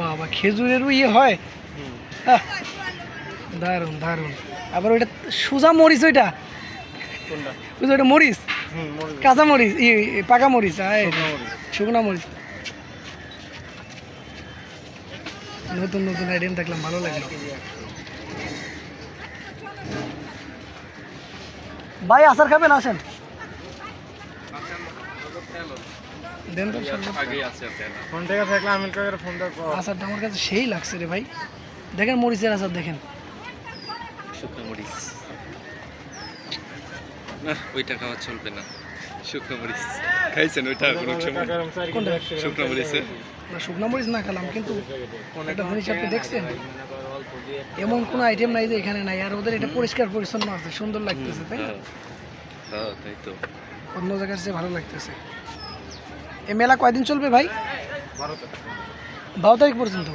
বাবা খেজুরেরও ইয়ে হয়। আহ, দারুণ দারুণ। আবার ওইটা সোজা মরিচ, ওইটা ওই যে ওইটা মরিচ, কাঁচা মরিচ, পাকা মরিচ, শুকনা মরিচ। নতুন নতুন আইটেম দেখলাম, ভালো লাগলো। ভাই আচার খাবেন? আসেন দেন তো। আচারটা আমার কাছে সেই লাগছে রে ভাই। দেখেন মরিচের আচার, দেখেন শুকনো মরিচ না, ওইটা খাওয়া চলবে না। শুকনো মরিচ খাইছেন ওইটা কোনো সময়? কোনটা? শুকনো মরিচের না, শুকনো মরিচ না খেলাম, কিন্তু একটা জিনিস আপনি দেখছেন, এমন কোনো আইটেম নাই যে এখানে নাই। আর ওদের এটা পরিষ্কার পরিচ্ছন্ন আছে, সুন্দর লাগতেছে, তাই না? হ্যাঁ তাই তো। অন্য জায়গার চেয়ে ভালো লাগতেছে। এই মেলা কয়দিন চলবে ভাই? 12 তারিখ পর্যন্ত।